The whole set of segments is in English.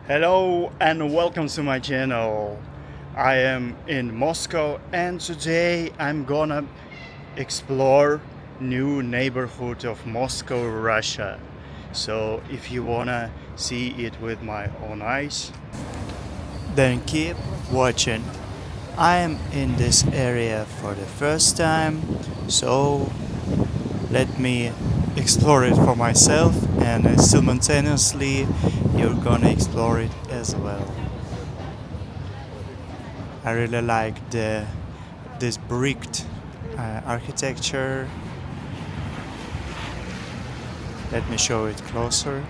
Hello and welcome to my channel. I am in Moscow and today I'm gonna explore new neighborhood of Moscow, Russia. So if you wanna see it with my own eyes, then keep watching. I am in this area for the first time, so let me explore it for myself, and simultaneously you're gonna explore it as well. I really like this bricked architecture. Let me show it closer.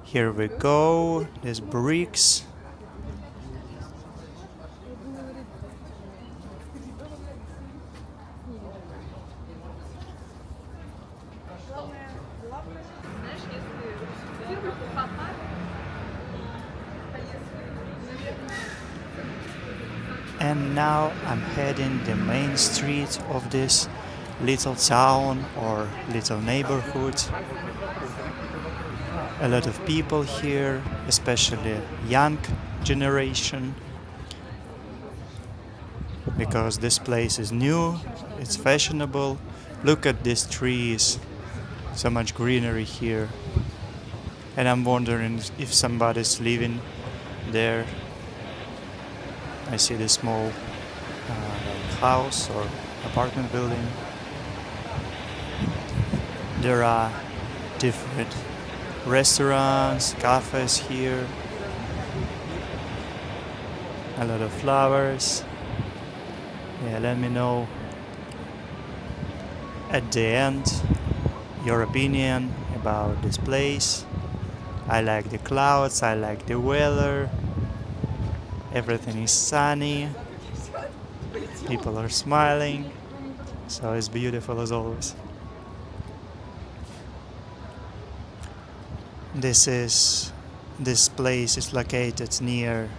Here we go, these bricks. And now I'm heading the main street of this little town or little neighborhood. A lot of people here, especially young generation, because this place is new, it's fashionable. Look at these trees, so much greenery here. And I'm wondering if somebody's living there. I see this small house or apartment building. There are different restaurants, cafes here. A lot of flowers. Yeah, let me know at the end your opinion about this place. I like the clouds, I like the weather. Everything is sunny. People are smiling. So it's beautiful as always. This place is located near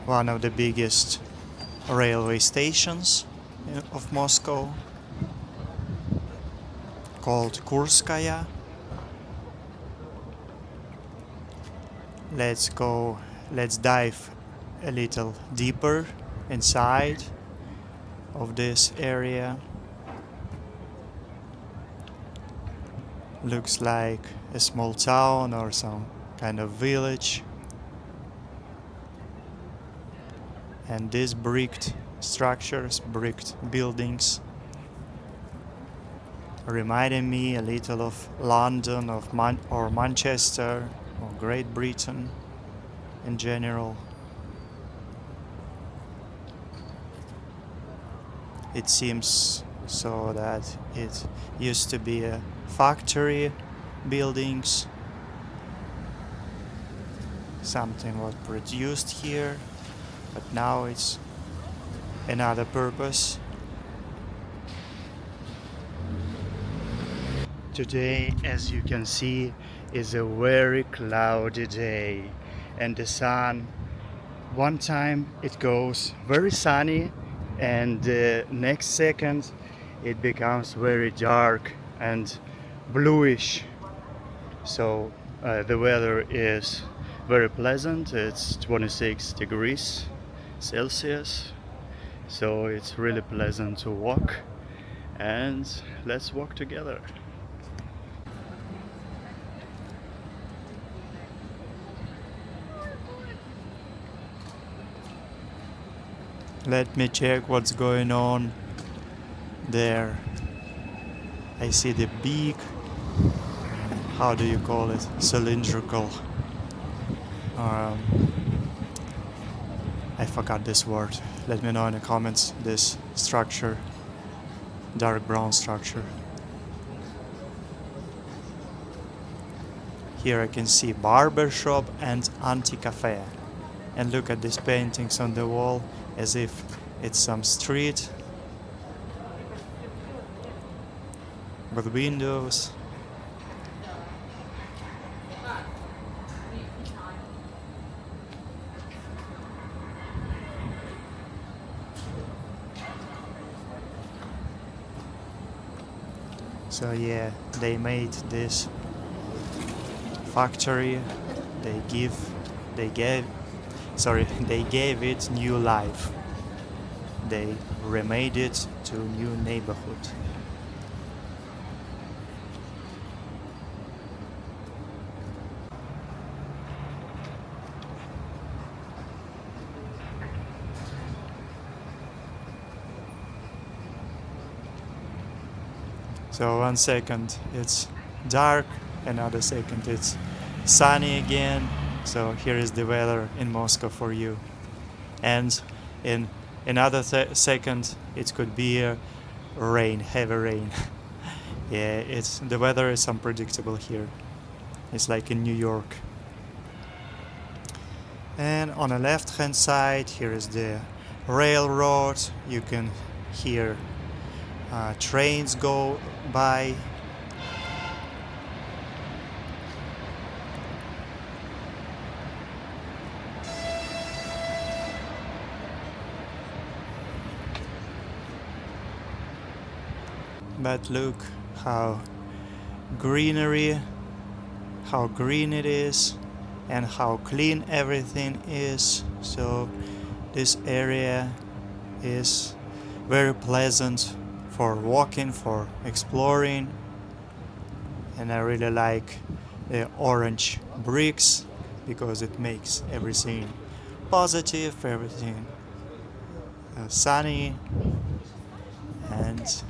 one of the biggest railway stations of Moscow, called Kurskaya. Let's dive a little deeper inside of this area. Looks like a small town or some kind of village. And these bricked structures, bricked buildings, reminded me a little of London or Manchester or Great Britain in general. It seems so that it used to be a factory buildings. Something was produced here, but now it's another purpose. Today, as you can see, is a very cloudy day, and the sun, one time it goes very sunny, and the next second it becomes very dark and bluish. So the weather is very pleasant. It's 26 degrees Celsius, so it's really pleasant to walk, and let's walk together. Let me check what's going on there. I see the big, how do you call it, cylindrical, I forgot this word. Let me know in the comments. This structure, dark brown structure. Here I can see barber shop and anti-cafe. And look at these paintings on the wall, as if it's some street with windows. So yeah, they made this factory. They give, they gave, sorry, they gave it new life. They remade it to new neighborhood. So 1 second it's dark, another second it's sunny again. So here is the weather in Moscow for you. And in another second it could be rain, heavy rain. Yeah, the weather is unpredictable here. It's like in New York. And on the left hand side here is the railroad. You can hear trains go by. But look how green it is and how clean everything is. So this area is very pleasant for walking, for exploring. And I really like the orange bricks because it makes everything positive, everything sunny, and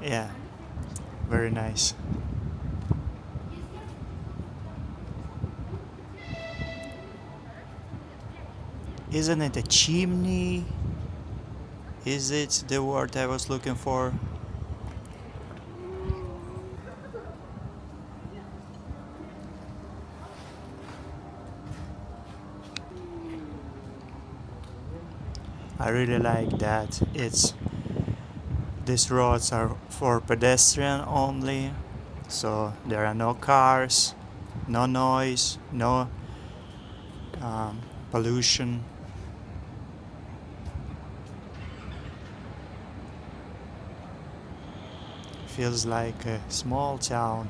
yeah, very nice. Isn't it a chimney? Is it the word I was looking for? I really like that these roads are for pedestrian only, so there are no cars, no noise, no pollution. Feels like a small town.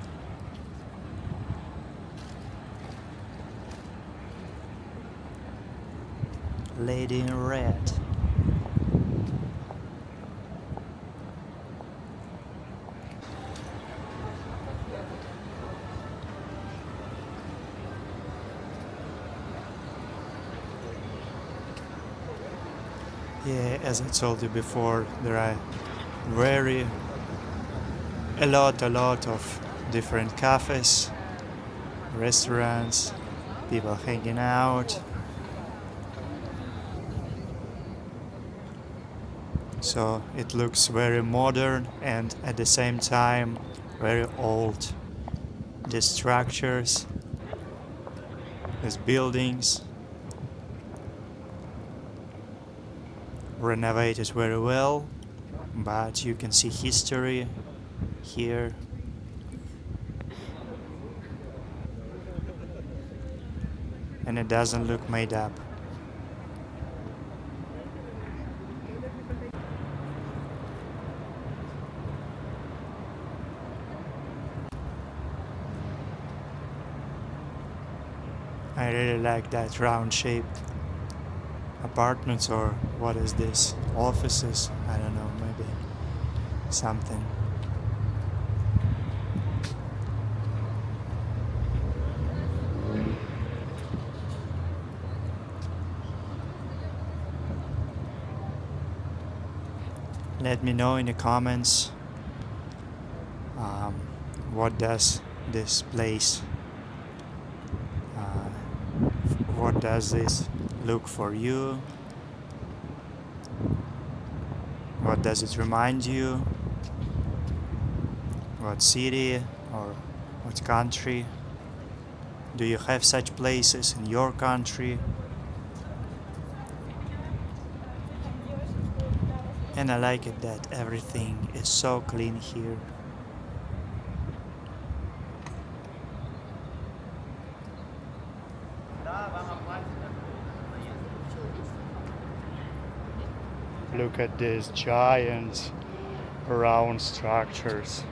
Lady in red. Yeah, as I told you before, there are a lot of different cafes, restaurants, people hanging out. So it looks very modern and at the same time very old. The structures, these buildings, renovated very well, but you can see history here. And it doesn't look made up. I really like that round shaped apartments, or what is this? Offices? I don't know, maybe something. Let me know in the comments what does this place, what does this look for you? What does it remind you? What city or what country? Do you have such places in your country? And I like it that everything is so clean here. Look at this giant round structures.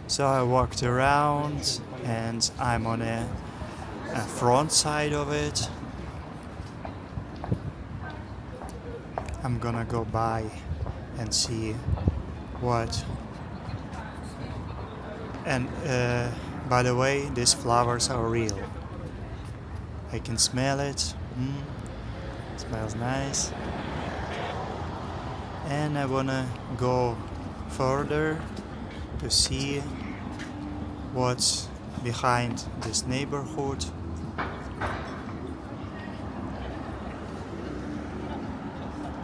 So I walked around and I'm on a front side of it. I'm gonna go by and see what. And by the way, these flowers are real. I can smell it. Smells nice. And I wanna go further to see what's behind this neighborhood.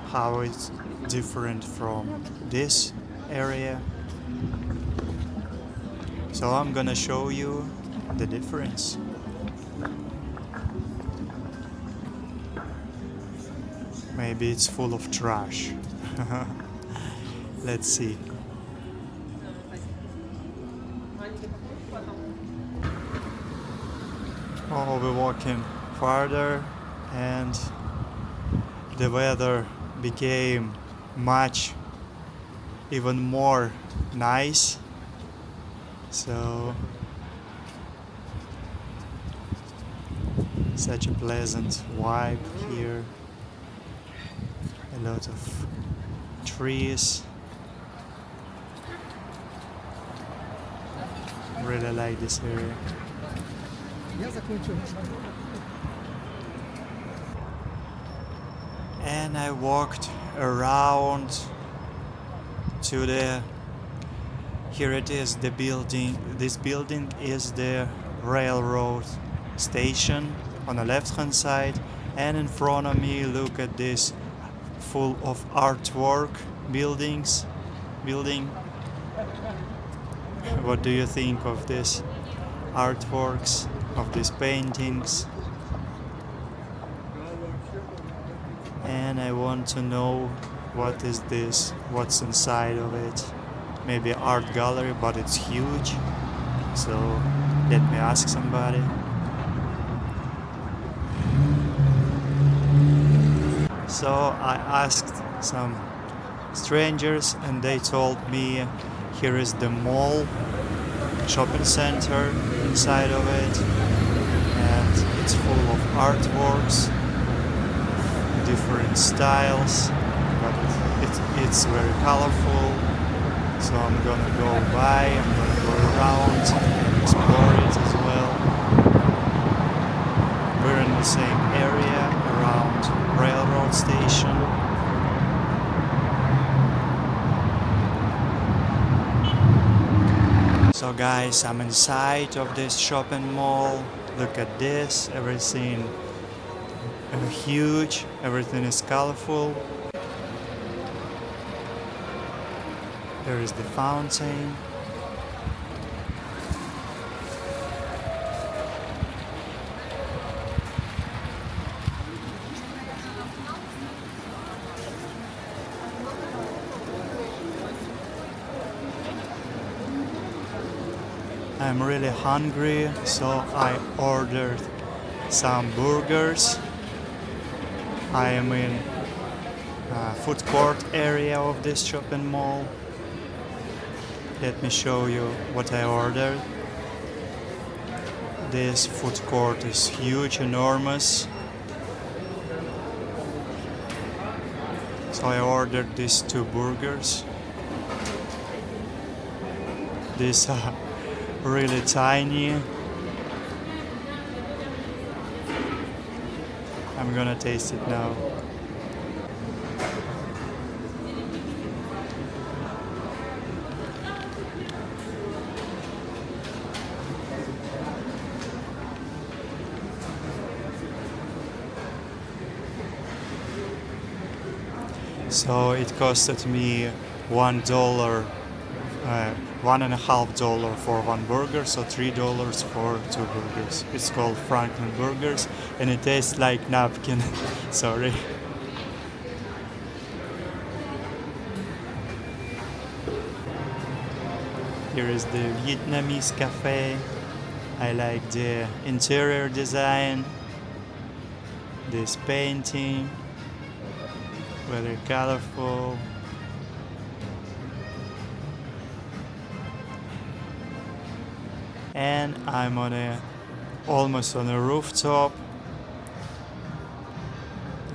How it's different from this area. So I'm gonna show you the difference. Maybe it's full of trash. Let's see. Oh, we're walking farther and the weather became even more nice. So such a pleasant vibe here. A lot of trees. Really like this area. And I walked around to the, here it is, the building. This building is the railroad station on the left hand side, and in front of me look at this full of artwork building. What do you think of this artworks, of these paintings? And I want to know what is this, what's inside of it. Maybe art gallery, but it's huge. So let me ask somebody. So I asked some strangers and they told me here is the mall, shopping center inside of it, and it's full of artworks, different styles, but it's very colorful. So I'm gonna go by, I'm gonna go around and explore it as well. We're in the same area around railroad station. So guys, I'm inside of this shopping mall. Look at this, everything huge, everything is colorful. There is the fountain. I'm really hungry, so I ordered some burgers. I am in food court area of this shopping mall. Let me show you what I ordered. This food court is huge, enormous. So I ordered these 2 burgers. These are really tiny. I'm gonna taste it now. So it costed me $1, $1.50 for 1 burger, so $3 for 2 burgers. It's called Franklin Burgers, and it tastes like napkin. Sorry. Here is the Vietnamese cafe. I like the interior design, this painting, very colorful. And I'm almost on a rooftop.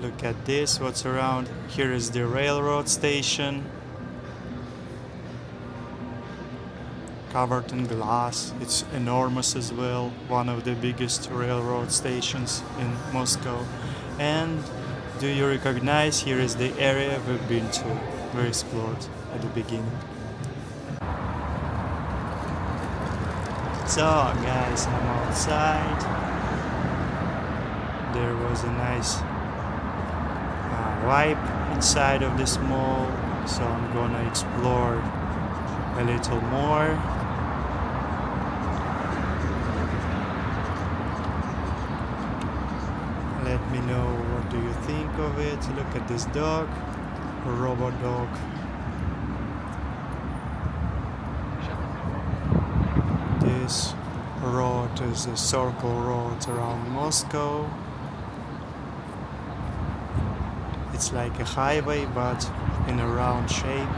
Look at this, what's around. Here is the railroad station, covered in glass. It's enormous as well, one of the biggest railroad stations in Moscow. And do you recognize, here is the area we've been to, we explored at the beginning. So guys, I'm outside. There was a nice vibe inside of this mall, so I'm gonna explore a little more. Let me know what do you think of it. Look at this dog, a robot dog. This road is a circle road around Moscow. It's like a highway but in a round shape.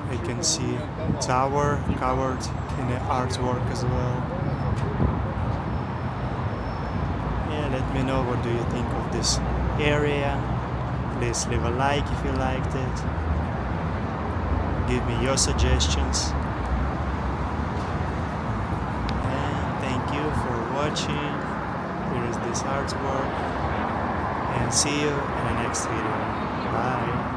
I can see a tower covered in the artwork as well. Yeah, let me know what do you think of this area. Please leave a like if you liked it. Give me your suggestions. And thank you for watching. Here is this artwork. And see you in the next video. Bye.